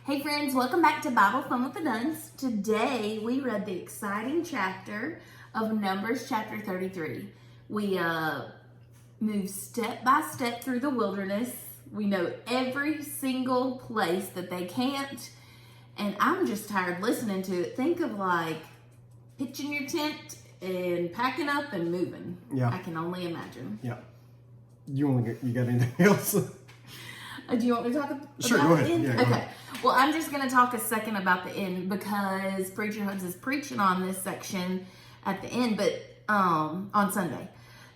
Hey friends, welcome back to Bible Fun with the Duns. Today we read the exciting chapter of Numbers chapter 33. We moved step by step through the wilderness. We know every single place that they camped, and I'm just tired listening to it. Think of like pitching your tent and packing up and moving. Yeah. I can only imagine. Yeah. You got anything else? Do you want me to talk about Sure, go ahead. the end? Yeah, go okay. ahead. Well, I'm just going to talk a second about the end because Preacher Hugs is preaching on this section at the end, but on Sunday.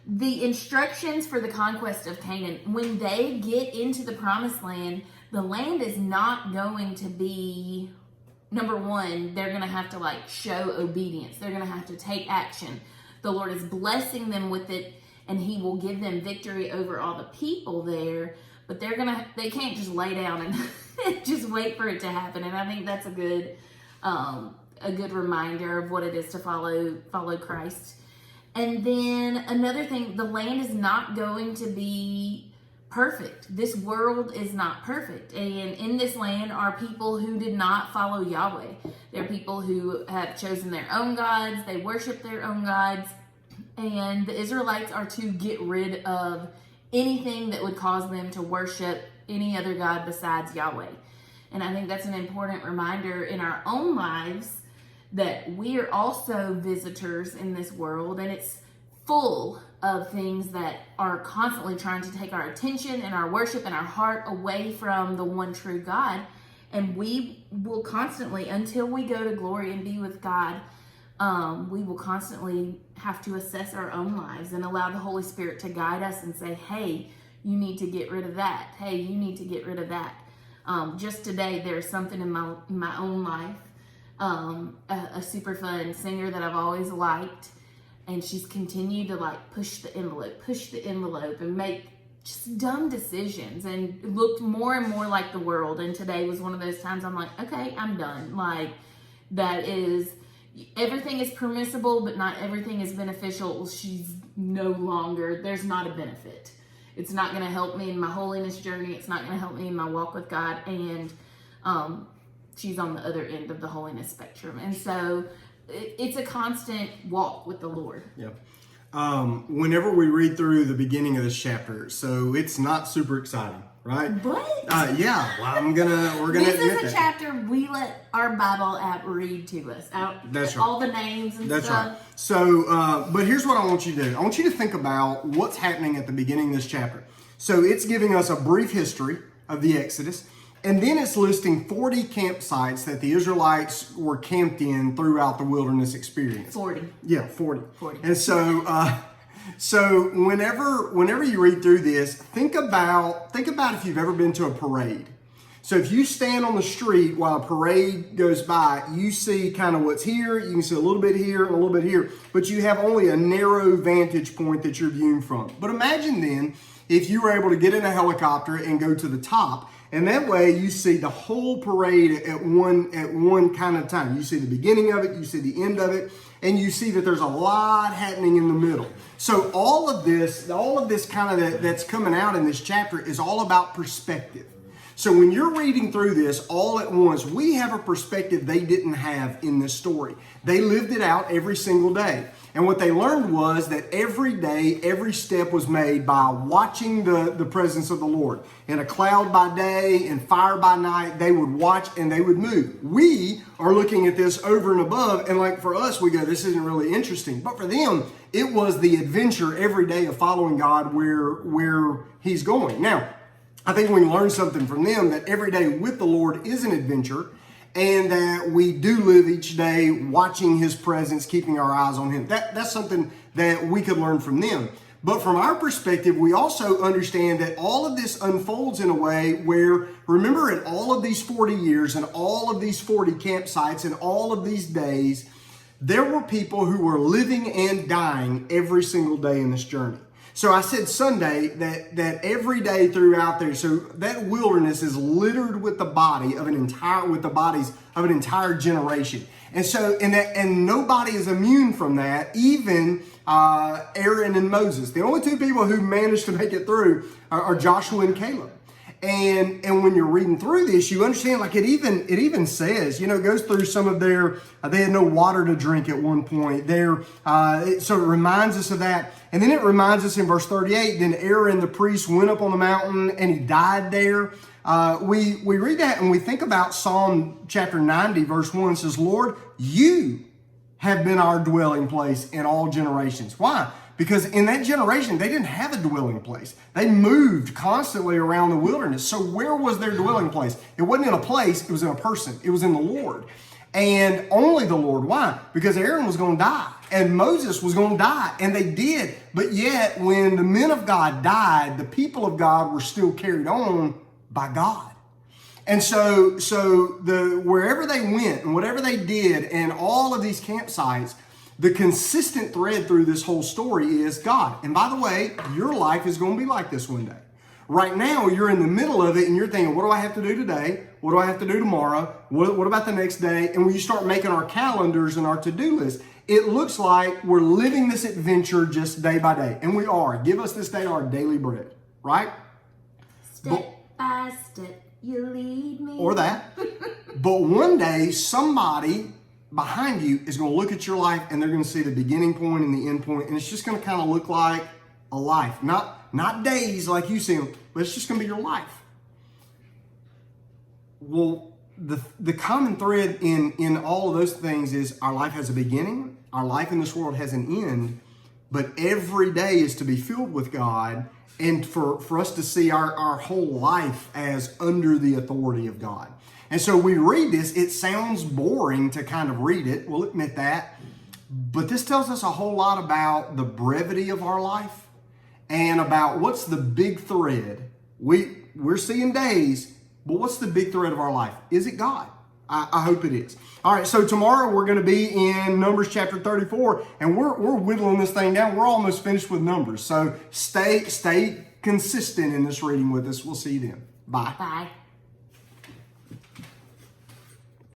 The instructions for the conquest of Canaan, when they get into the promised land, the land is not going to be, number one, they're going to have to like show obedience. They're going to have to take action. The Lord is blessing them with it, and He will give them victory over all the people there. But they can't just lay down and just wait for it to happen. And I think that's a good reminder of what it is to follow Christ. And then another thing, the land is not going to be perfect. This world is not perfect. And in this land are people who did not follow Yahweh. They're people who have chosen their own gods. They worship their own gods. And the Israelites are to get rid of anything that would cause them to worship any other God besides Yahweh. And I think that's an important reminder in our own lives that we are also visitors in this world, and it's full of things that are constantly trying to take our attention and our worship and our heart away from the one true God. And we will constantly, until we go to glory and be with God, we will constantly have to assess our own lives and allow the Holy Spirit to guide us and say, hey, you need to get rid of that. Hey, you need to get rid of that. Just today, there's something in my own life, a super fun singer that I've always liked, and she's continued to like push the envelope and make just dumb decisions and looked more and more like the world. And today was one of those times I'm like, okay, I'm done. Like, that is... everything is permissible, but not everything is beneficial. She's no longer, there's not a benefit. It's not going to help me in my holiness journey. It's not going to help me in my walk with God. And she's on the other end of the holiness spectrum. And so it's a constant walk with the Lord. Yeah. Whenever we read through the beginning of this chapter, so it's not super exciting, right? But yeah, well, we're gonna this admit is a that. chapter we let our Bible app read to us. That's right. All the names and That's stuff. right. So, but here's what I want you to do. I want you to think about what's happening at the beginning of this chapter. So it's giving us a brief history of the Exodus, and then it's listing 40 campsites that the Israelites were camped in throughout the wilderness experience. 40. Yeah, 40. 40. And so whenever you read through this, think about if you've ever been to a parade. So if you stand on the street while a parade goes by, you see kind of what's here, you can see a little bit here and a little bit here, but you have only a narrow vantage point that you're viewing from. But imagine then if you were able to get in a helicopter and go to the top, and that way you see the whole parade at one kind of time. You see the beginning of it, you see the end of it, and you see that there's a lot happening in the middle. So all of this kind of that's coming out in this chapter is all about perspective. So when you're reading through this all at once, we have a perspective they didn't have in this story. They lived it out every single day. And what they learned was that every day, every step was made by watching the presence of the Lord. In a cloud by day and fire by night, they would watch and they would move. We are looking at this over and above, and like for us, we go, this isn't really interesting. But for them, it was the adventure every day of following God where He's going. Now, I think we can learn something from them that every day with the Lord is an adventure, and that we do live each day watching His presence, keeping our eyes on Him. That's something that we could learn from them. But from our perspective, we also understand that all of this unfolds in a way where, remember, in all of these 40 years and all of these 40 campsites and all of these days, there were people who were living and dying every single day in this journey. So I said Sunday that every day throughout there, so that wilderness is littered with the bodies of an entire generation. And so, and nobody is immune from that, even Aaron and Moses. The only two people who managed to make it through are Joshua and Caleb. And when you're reading through this, you understand, like it even says, it goes through some of their, they had no water to drink at one point. So it reminds us of that. And then it reminds us in verse 38, then Aaron the priest went up on the mountain and he died there. We read that and we think about Psalm chapter 90, verse 1. It says, Lord, you have been our dwelling place in all generations. Why? Because in that generation, they didn't have a dwelling place. They moved constantly around the wilderness. So where was their dwelling place? It wasn't in a place, it was in a person. It was in the Lord. And only the Lord. Why? Because Aaron was going to die and Moses was going to die, and they did. But yet, when the men of God died, the people of God were still carried on by God. And so wherever they went and whatever they did and all of these campsites, the consistent thread through this whole story is God. And by the way, your life is going to be like this one day. Right now, you're in the middle of it and you're thinking, what do I have to do today? What do I have to do tomorrow? What about the next day? And when you start making our calendars and our to-do list, it looks like we're living this adventure just day by day. And we are. Give us this day our daily bread, right? Step by step, you lead me. Or that. But one day, somebody behind you is going to look at your life and they're going to see the beginning point and the end point, and it's just going to kind of look like a life, not days like you see them, but it's just going to be your life. Well, the common thread in all of those things is our life has a beginning, our life in this world has an end, but every day is to be filled with God and for us to see our whole life as under the authority of God. And so we read this, it sounds boring to kind of read it, we'll admit that, but this tells us a whole lot about the brevity of our life and about what's the big thread. We're seeing days, but what's the big thread of our life? Is it God? I hope it is. All right, so tomorrow we're going to be in Numbers chapter 34, and we're whittling this thing down. We're almost finished with Numbers, so stay consistent in this reading with us. We'll see you then. Bye. Bye.